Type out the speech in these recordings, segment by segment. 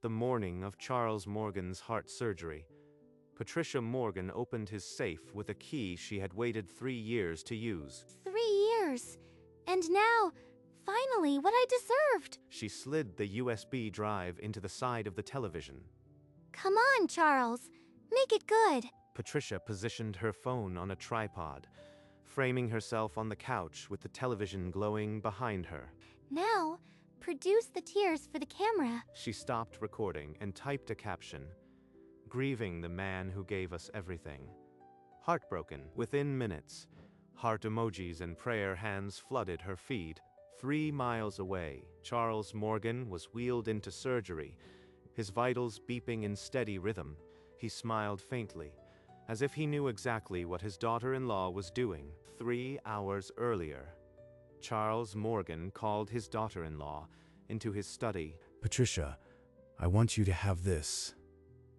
the morning of Charles Morgan's heart surgery. Patricia Morgan opened his safe with a key she had waited 3 years to use. 3 years. And now, finally, what I deserved. She slid the USB drive into the side of the television. Come on, Charles. Make it good. Patricia positioned her phone on a tripod, framing herself on the couch with the television glowing behind her. Now, produce the tears for the camera. She stopped recording and typed a caption, "Grieving the man who gave us everything." Heartbroken. Within minutes, heart emojis and prayer hands flooded her feed. 3 miles away, Charles Morgan was wheeled into surgery, his vitals beeping in steady rhythm. He smiled faintly, as if he knew exactly what his daughter-in-law was doing. 3 hours earlier, Charles Morgan called his daughter-in-law into his study. "Patricia, I want you to have this,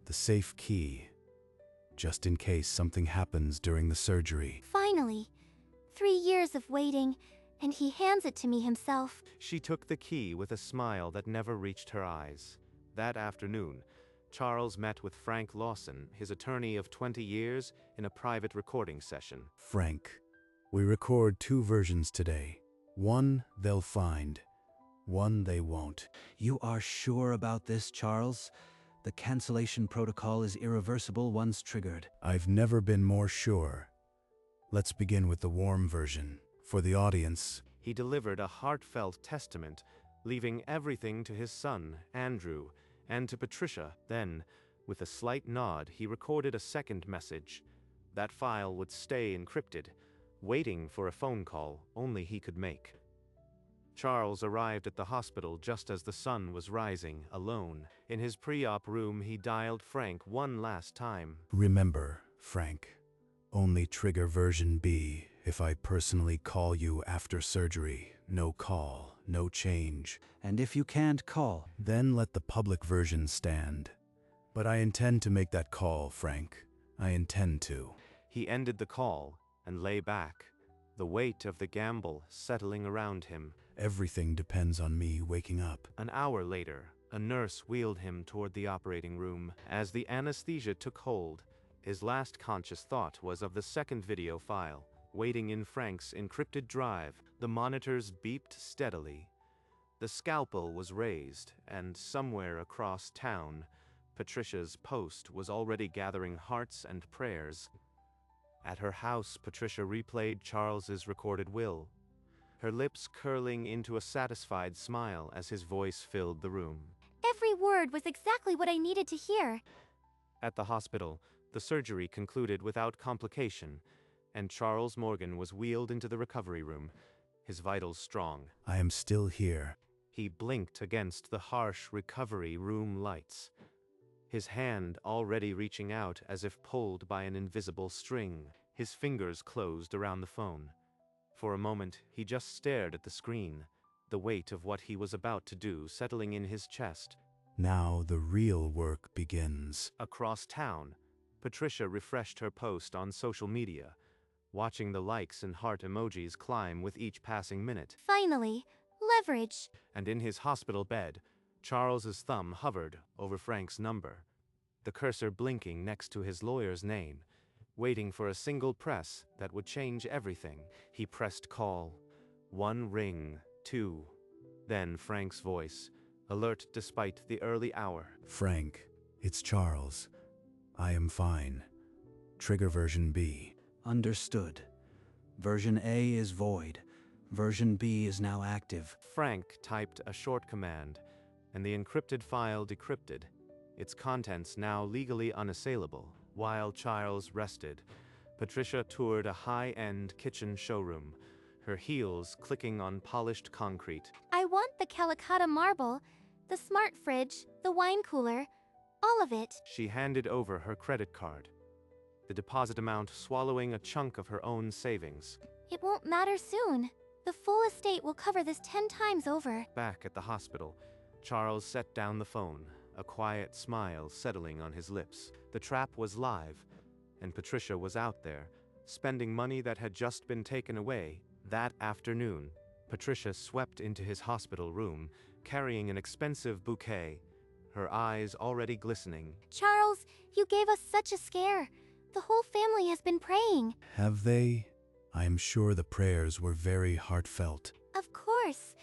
the safe key, just in case something happens during the surgery." Finally, 3 years of waiting, and he hands it to me himself. She took the key with a smile that never reached her eyes. That afternoon, Charles met with Frank Lawson, his attorney of 20 years, in a private recording session. "Frank, we record 2 versions today. One they'll find, one they won't." You are sure about this, Charles? The cancellation protocol is irreversible once triggered. I've never been more sure. Let's begin with the warm version. For the audience, He delivered a heartfelt testament, leaving everything to his son, Andrew, and to Patricia. Then, with a slight nod, he recorded a second message. That file would stay encrypted, waiting for a phone call only he could make. Charles arrived at the hospital just as the sun was rising, alone. In his pre-op room, he dialed Frank one last time. remember, Frank, only trigger version B if I personally call you after surgery. No call, no change. And if you can't call, Then let the public version stand. But I intend to make that call, Frank. I intend to. He ended the call and lay back, the weight of the gamble settling around him. Everything depends on me waking up. An hour later, a nurse wheeled him toward the operating room. As the anesthesia took hold, his last conscious thought was of the second video file, waiting in Frank's encrypted drive. The monitors beeped steadily. The scalpel was raised, and somewhere across town, Patricia's post was already gathering hearts and prayers. At her house, Patricia replayed Charles's recorded will, her lips curling into a satisfied smile as his voice filled the room. Every word was exactly what I needed to hear. At the hospital, the surgery concluded without complication, and Charles Morgan was wheeled into the recovery room, his vitals strong. I am still here. He blinked against the harsh recovery room lights, his hand already reaching out as if pulled by an invisible string. His fingers closed around the phone. For a moment, he just stared at the screen, the weight of what he was about to do settling in his chest. Now the real work begins. Across town, Patricia refreshed her post on social media, watching the likes and heart emojis climb with each passing minute. Finally, leverage. And in his hospital bed, Charles's thumb hovered over Frank's number, the cursor blinking next to his lawyer's name, waiting for a single press that would change everything. He pressed call. 1 ring, 2. Then Frank's voice, alert despite the early hour. Frank, it's Charles. I am fine. Trigger version B. understood. Version A is void. Version B is now active. Frank typed a short command, and the encrypted file decrypted, its contents now legally unassailable. While Charles rested, Patricia toured a high-end kitchen showroom, her heels clicking on polished concrete. I want the Calicut marble, the smart fridge, the wine cooler, all of it. She handed over her credit card, the deposit amount swallowing a chunk of her own savings. It won't matter soon. The full estate will cover this 10 times over. Back at the hospital, Charles set down the phone, a quiet smile settling on his lips. The trap was live, and Patricia was out there, spending money that had just been taken away. That afternoon, Patricia swept into his hospital room, carrying an expensive bouquet, her eyes already glistening. Charles, you gave us such a scare. The whole family has been praying. Have they? I am sure the prayers were very heartfelt. Of course.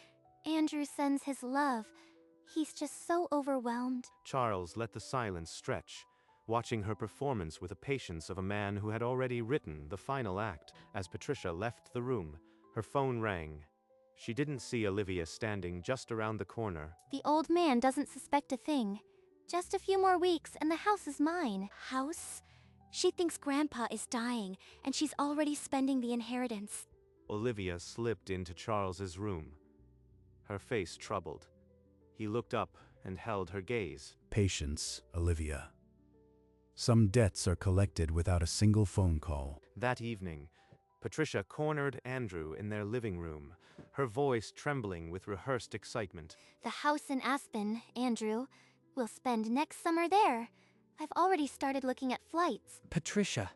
Andrew sends his love. He's just so overwhelmed. Charles let the silence stretch, watching her performance with the patience of a man who had already written the final act. As Patricia left the room, her phone rang. She didn't see Olivia standing just around the corner. The old man doesn't suspect a thing. Just a few more weeks and the house is mine. House? She thinks Grandpa is dying, and she's already spending the inheritance. Olivia slipped into Charles's room, her face troubled. He looked up and held her gaze. Patience, Olivia. Some debts are collected without a single phone call. That evening, Patricia cornered Andrew in their living room, her voice trembling with rehearsed excitement. The house in Aspen, Andrew. We'll spend next summer there. I've already started looking at flights. Patricia,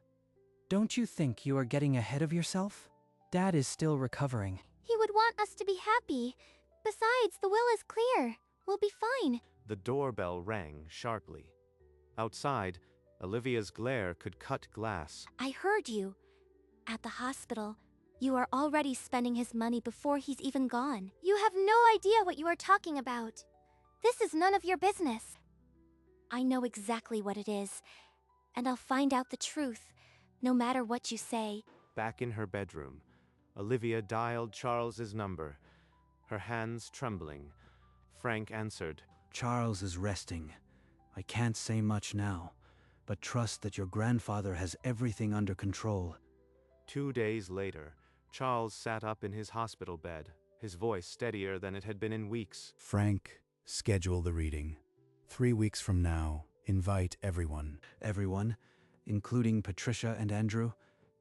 don't you think you are getting ahead of yourself? Dad is still recovering. He would want us to be happy. Besides, the will is clear. We'll be fine. The doorbell rang sharply. Outside, Olivia's glare could cut glass. I heard you. At the hospital, you are already spending his money before he's even gone. You have no idea what you are talking about. This is none of your business. I know exactly what it is, and I'll find out the truth, no matter what you say. Back in her bedroom, Olivia dialed Charles's number, her hands trembling. Frank answered. Charles is resting. I can't say much now, but trust that your grandfather has everything under control. 2 days later, Charles sat up in his hospital bed, his voice steadier than it had been in weeks. Frank, schedule the reading. 3 weeks from now, invite everyone. Everyone, including Patricia and Andrew?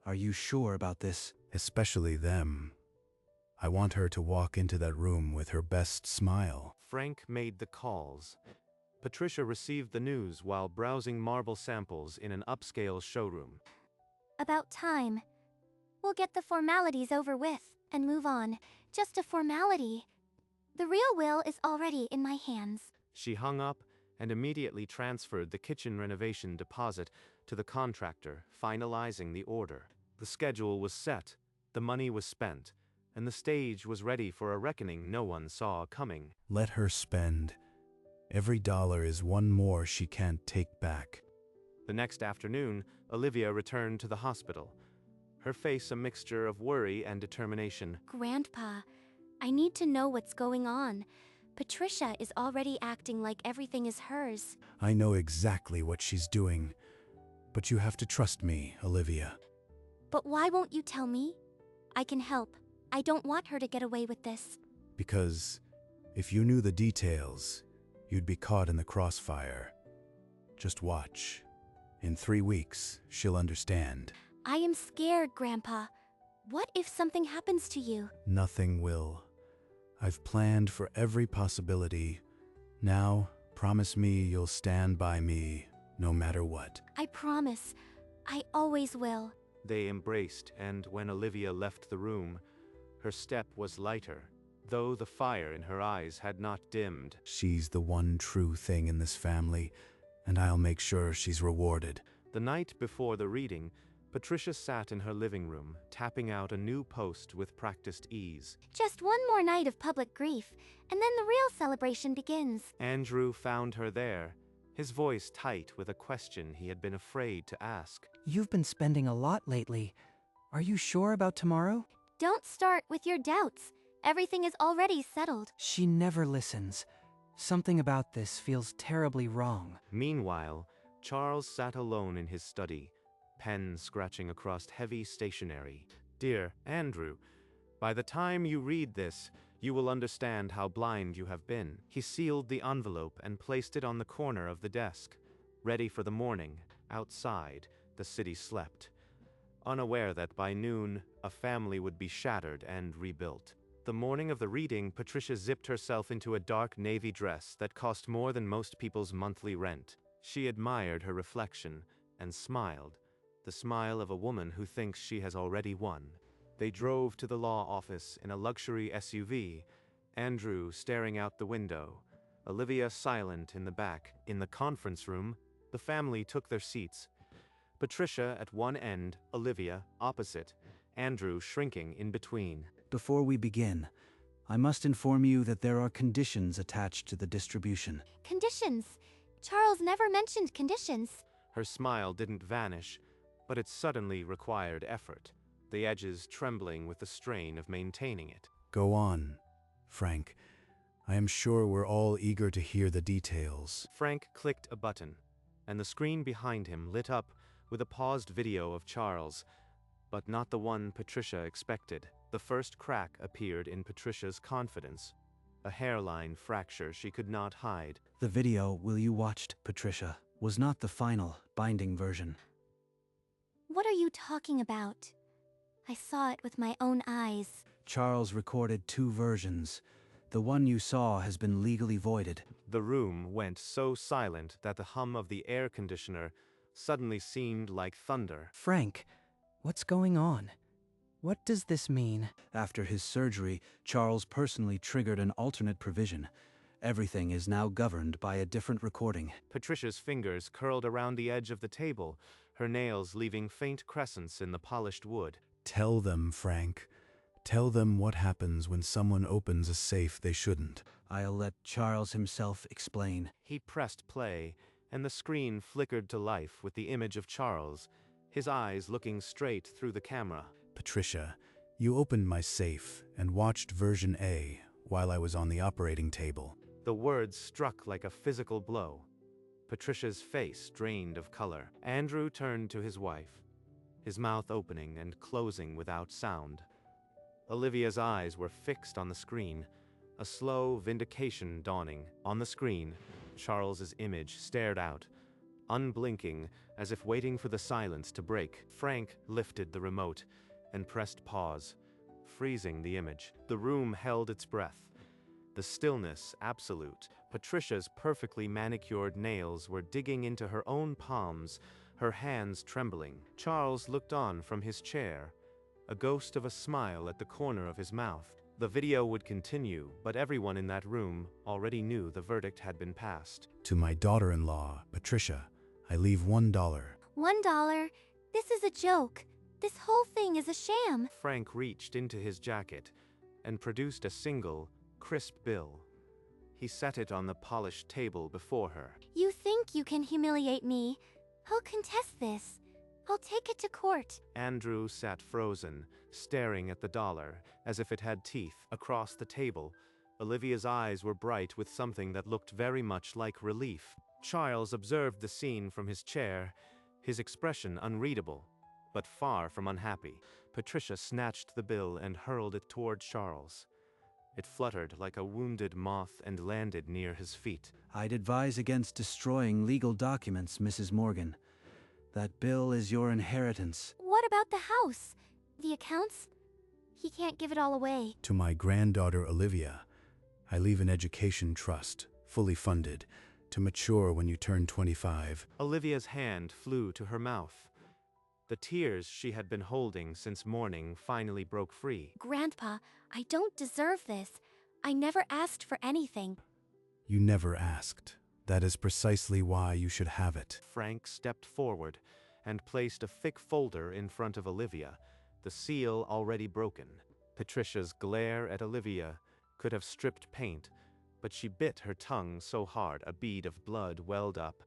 Are you sure about this? Especially them. I want her to walk into that room with her best smile. Frank made the calls. Patricia received the news while browsing marble samples in an upscale showroom. About time. We'll get the formalities over with and move on. Just a formality. The real will is already in my hands. She hung up and immediately transferred the kitchen renovation deposit to the contractor, finalizing the order. The schedule was set, the money was spent, and the stage was ready for a reckoning no one saw coming. Let her spend. Every dollar is one more she can't take back. The next afternoon, Olivia returned to the hospital, her face a mixture of worry and determination. Grandpa, I need to know what's going on. Patricia is already acting like everything is hers. I know exactly what she's doing, but you have to trust me, Olivia. But why won't you tell me? I can help. I don't want her to get away with this. Because if you knew the details, you'd be caught in the crossfire. Just watch. In 3 weeks, she'll understand. I am scared, Grandpa. What if something happens to you? Nothing will. I've planned for every possibility. Now, promise me you'll stand by me, no matter what. I promise. I always will. They embraced, and when Olivia left the room, her step was lighter, though the fire in her eyes had not dimmed. She's the one true thing in this family, and I'll make sure she's rewarded. The night before the reading, Patricia sat in her living room, tapping out a new post with practiced ease. Just one more night of public grief, and then the real celebration begins. Andrew found her there, his voice tight with a question he had been afraid to ask. You've been spending a lot lately. Are you sure about tomorrow? Don't start with your doubts. Everything is already settled. She never listens. Something about this feels terribly wrong. Meanwhile, Charles sat alone in his study, pen scratching across heavy stationery. Dear Andrew, by the time you read this, you will understand how blind you have been. He sealed the envelope and placed it on the corner of the desk, ready for the morning. Outside, the city slept, unaware that by noon, a family would be shattered and rebuilt. The morning of the reading, Patricia zipped herself into a dark navy dress that cost more than most people's monthly rent. She admired her reflection and smiled, the smile of a woman who thinks she has already won. They drove to the law office in a luxury SUV, Andrew staring out the window, Olivia silent in the back. In the conference room, the family took their seats. Patricia at one end, Olivia opposite, Andrew shrinking in between. Before we begin, I must inform you that there are conditions attached to the distribution. Conditions. Charles never mentioned conditions. Her smile didn't vanish, but it suddenly required effort, the edges trembling with the strain of maintaining it. Go on, Frank. I am sure we're all eager to hear the details. Frank clicked a button, and the screen behind him lit up with a paused video of Charles, but not the one Patricia expected. The first crack appeared in Patricia's confidence, a hairline fracture she could not hide. The video you watched, Patricia, was not the final, binding version. What are you talking about? I saw it with my own eyes. Charles recorded 2 versions. The one you saw has been legally voided. The room went so silent that the hum of the air conditioner suddenly seemed like thunder. Frank, what's going on? What does this mean? After his surgery, Charles personally triggered an alternate provision. Everything is now governed by a different recording. Patricia's fingers curled around the edge of the table, her nails leaving faint crescents in the polished wood. Tell them, Frank. Tell them what happens when someone opens a safe they shouldn't. I'll let Charles himself explain. He pressed play, and the screen flickered to life with the image of Charles, his eyes looking straight through the camera. Patricia, you opened my safe and watched version A while I was on the operating table. The words struck like a physical blow. Patricia's face drained of color. Andrew turned to his wife, his mouth opening and closing without sound. Olivia's eyes were fixed on the screen, a slow vindication dawning. On the screen, Charles's image stared out, unblinking, as if waiting for the silence to break. Frank lifted the remote and pressed pause, freezing the image. The room held its breath, the stillness absolute. Patricia's perfectly manicured nails were digging into her own palms, her hands trembling. Charles looked on from his chair, a ghost of a smile at the corner of his mouth. The video would continue, but everyone in that room already knew the verdict had been passed. To my daughter-in-law, Patricia, I leave $1. $1? This is a joke. This whole thing is a sham. Frank reached into his jacket and produced a single, crisp bill. He set it on the polished table before her. You think you can humiliate me? I'll contest this. I'll take it to court. Andrew sat frozen, staring at the dollar, as if it had teeth. Across the table, Olivia's eyes were bright with something that looked very much like relief. Charles observed the scene from his chair, his expression unreadable, but far from unhappy. Patricia snatched the bill and hurled it toward Charles. It fluttered like a wounded moth and landed near his feet. I'd advise against destroying legal documents, Mrs. Morgan. That bill is your inheritance. What about the house? The accounts? He can't give it all away. To my granddaughter, Olivia, I leave an education trust, fully funded, to mature when you turn 25. Olivia's hand flew to her mouth. The tears she had been holding since morning finally broke free. Grandpa, I don't deserve this. I never asked for anything. You never asked. That is precisely why you should have it. Frank stepped forward and placed a thick folder in front of Olivia, the seal already broken. Patricia's glare at Olivia could have stripped paint, but she bit her tongue so hard a bead of blood welled up.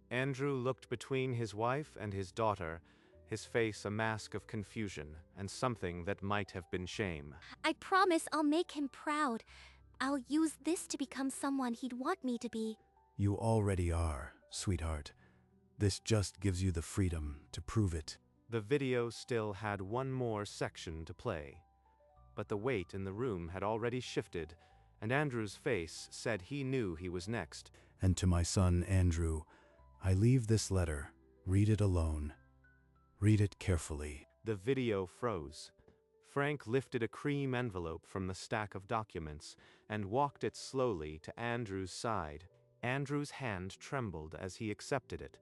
Andrew looked between his wife and his daughter, his face a mask of confusion and something that might have been shame. I promise I'll make him proud. I'll use this to become someone he'd want me to be. You already are, sweetheart. This just gives you the freedom to prove it. The video still had one more section to play, but the weight in the room had already shifted, and Andrew's face said he knew he was next. And to my son, Andrew, I leave this letter. Read it alone. Read it carefully. The video froze. Frank lifted a cream envelope from the stack of documents and walked it slowly to Andrew's side. Andrew's hand trembled as he accepted it,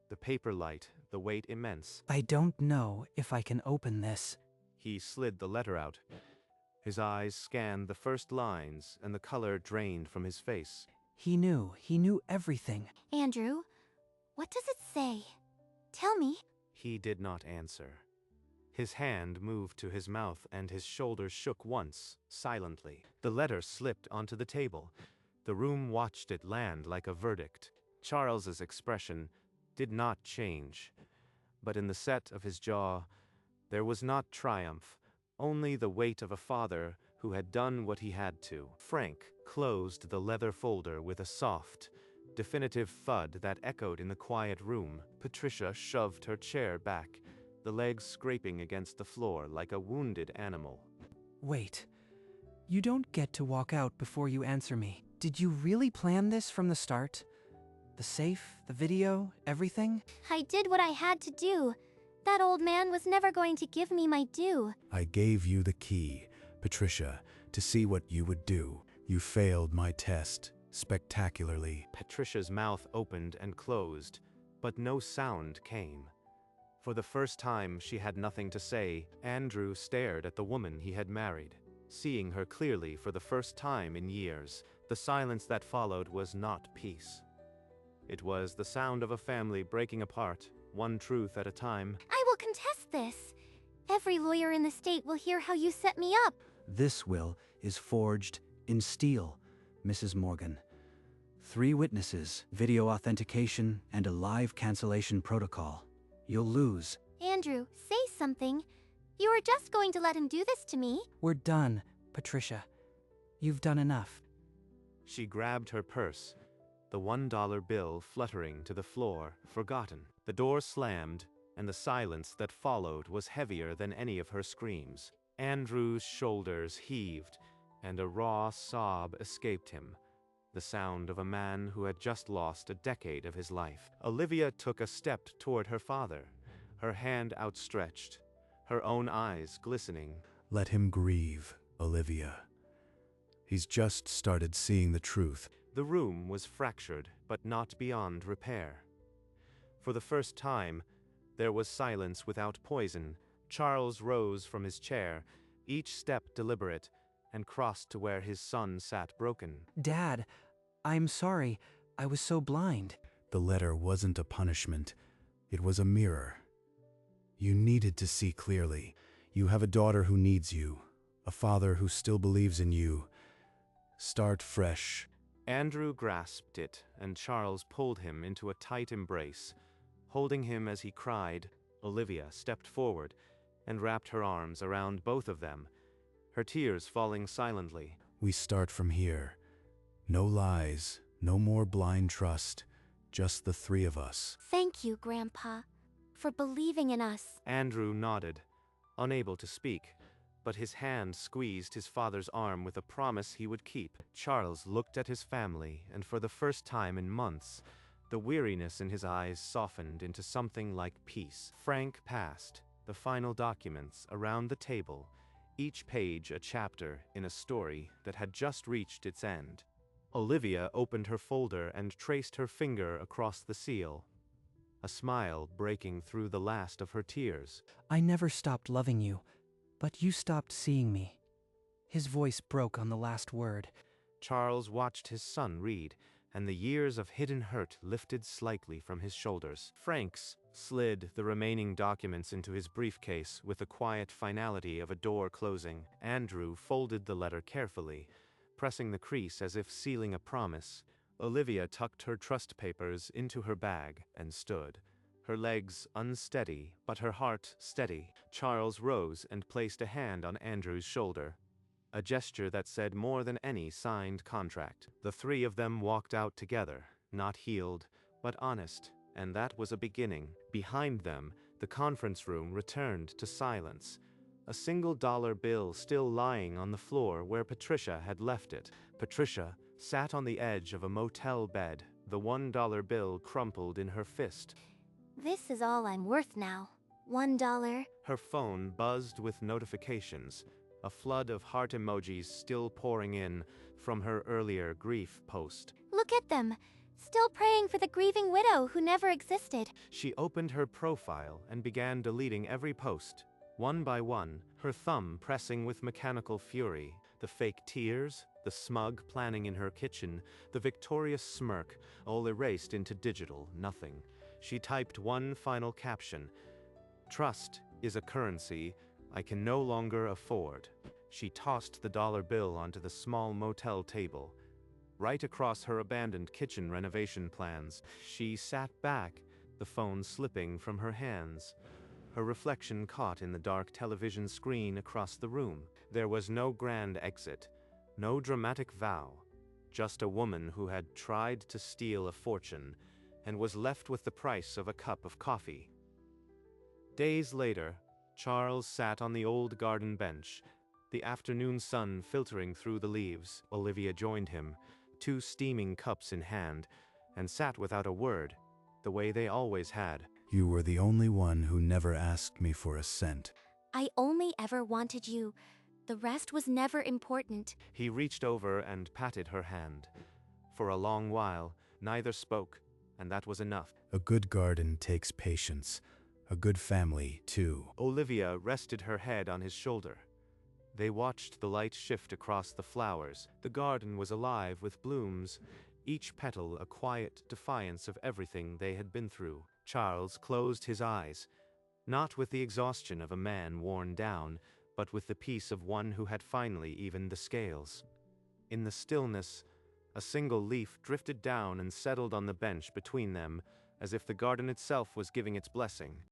the paper light, the weight immense. I don't know if I can open this. He slid the letter out. His eyes scanned the first lines, and the color drained from his face. He knew everything. Andrew, what does it say? Tell me. He did not answer. His hand moved to his mouth and his shoulders shook once, silently. The letter slipped onto the table. The room watched it land like a verdict. Charles's expression did not change, but in the set of his jaw, there was not triumph, only the weight of a father who had done what he had to. Frank closed the leather folder with a soft, definitive thud that echoed in the quiet room. Patricia shoved her chair back, the legs scraping against the floor like a wounded animal. Wait. You don't get to walk out before you answer me. Did you really plan this from the start? The safe, the video, everything? I did what I had to do. That old man was never going to give me my due. I gave you the key, Patricia, to see what you would do. You failed my test spectacularly. Patricia's mouth opened and closed, but no sound came. For the first time, she had nothing to say. Andrew stared at the woman he had married, seeing her clearly for the first time in years. The silence that followed was not peace. It was the sound of a family breaking apart, one truth at a time. I will contest this. Every lawyer in the state will hear how you set me up. This will is forged in steel, Mrs. Morgan. 3 witnesses, video authentication, and a live cancellation protocol. You'll lose. Andrew, say something. You were just going to let him do this to me. We're done, Patricia. You've done enough. She grabbed her purse, the $1 bill fluttering to the floor, forgotten. The door slammed, and the silence that followed was heavier than any of her screams. Andrew's shoulders heaved, and a raw sob escaped him, the sound of a man who had just lost a decade of his life. Olivia took a step toward her father, her hand outstretched, her own eyes glistening. Let him grieve, Olivia. He's just started seeing the truth. The room was fractured, but not beyond repair. For the first time, there was silence without poison. Charles rose from his chair, each step deliberate, and crossed to where his son sat broken. Dad, I'm sorry. I was so blind. The letter wasn't a punishment. It was a mirror. You needed to see clearly. You have a daughter who needs you, a father who still believes in you. Start fresh. Andrew grasped it, and Charles pulled him into a tight embrace. Holding him as he cried, Olivia stepped forward and wrapped her arms around both of them, her tears falling silently. We start from here. No lies, no more blind trust, just the 3 of us. Thank you, Grandpa, for believing in us. Andrew nodded, unable to speak, but his hand squeezed his father's arm with a promise he would keep. Charles looked at his family, and for the first time in months, the weariness in his eyes softened into something like peace. Frank passed the final documents around the table, each page a chapter in a story that had just reached its end. Olivia opened her folder and traced her finger across the seal, a smile breaking through the last of her tears. I never stopped loving you, but you stopped seeing me. His voice broke on the last word. Charles watched his son read, and the years of hidden hurt lifted slightly from his shoulders. Franks slid the remaining documents into his briefcase with the quiet finality of a door closing. Andrew folded the letter carefully, pressing the crease as if sealing a promise. Olivia tucked her trust papers into her bag and stood, her legs unsteady, but her heart steady. Charles rose and placed a hand on Andrew's shoulder, a gesture that said more than any signed contract. The 3 of them walked out together, not healed, but honest, and that was a beginning. Behind them, the conference room returned to silence, a single $1 bill still lying on the floor where Patricia had left it. Patricia sat on the edge of a motel bed, the $1 bill crumpled in her fist. This is all I'm worth now. $1. Her phone buzzed with notifications, a flood of heart emojis still pouring in from her earlier grief post. Look at them, still praying for the grieving widow who never existed. She opened her profile and began deleting every post, one by one, her thumb pressing with mechanical fury. The fake tears, the smug planning in her kitchen, the victorious smirk, all erased into digital nothing. She typed one final caption: "Trust is a currency I can no longer afford." She tossed the dollar bill onto the small motel table. Right across her abandoned kitchen renovation plans, she sat back, the phone slipping from her hands. Her reflection caught in the dark television screen across the room. There was no grand exit, no dramatic vow, just a woman who had tried to steal a fortune and was left with the price of a cup of coffee. Days later, Charles sat on the old garden bench, the afternoon sun filtering through the leaves. Olivia joined him, two steaming cups in hand, and sat without a word, the way they always had. You were the only one who never asked me for a cent. I only ever wanted you. The rest was never important. He reached over and patted her hand. For a long while, neither spoke, and that was enough. A good garden takes patience. A good family, too. Olivia rested her head on his shoulder. They watched the light shift across the flowers. The garden was alive with blooms, each petal a quiet defiance of everything they had been through. Charles closed his eyes, not with the exhaustion of a man worn down, but with the peace of one who had finally evened the scales. In the stillness, a single leaf drifted down and settled on the bench between them, as if the garden itself was giving its blessing.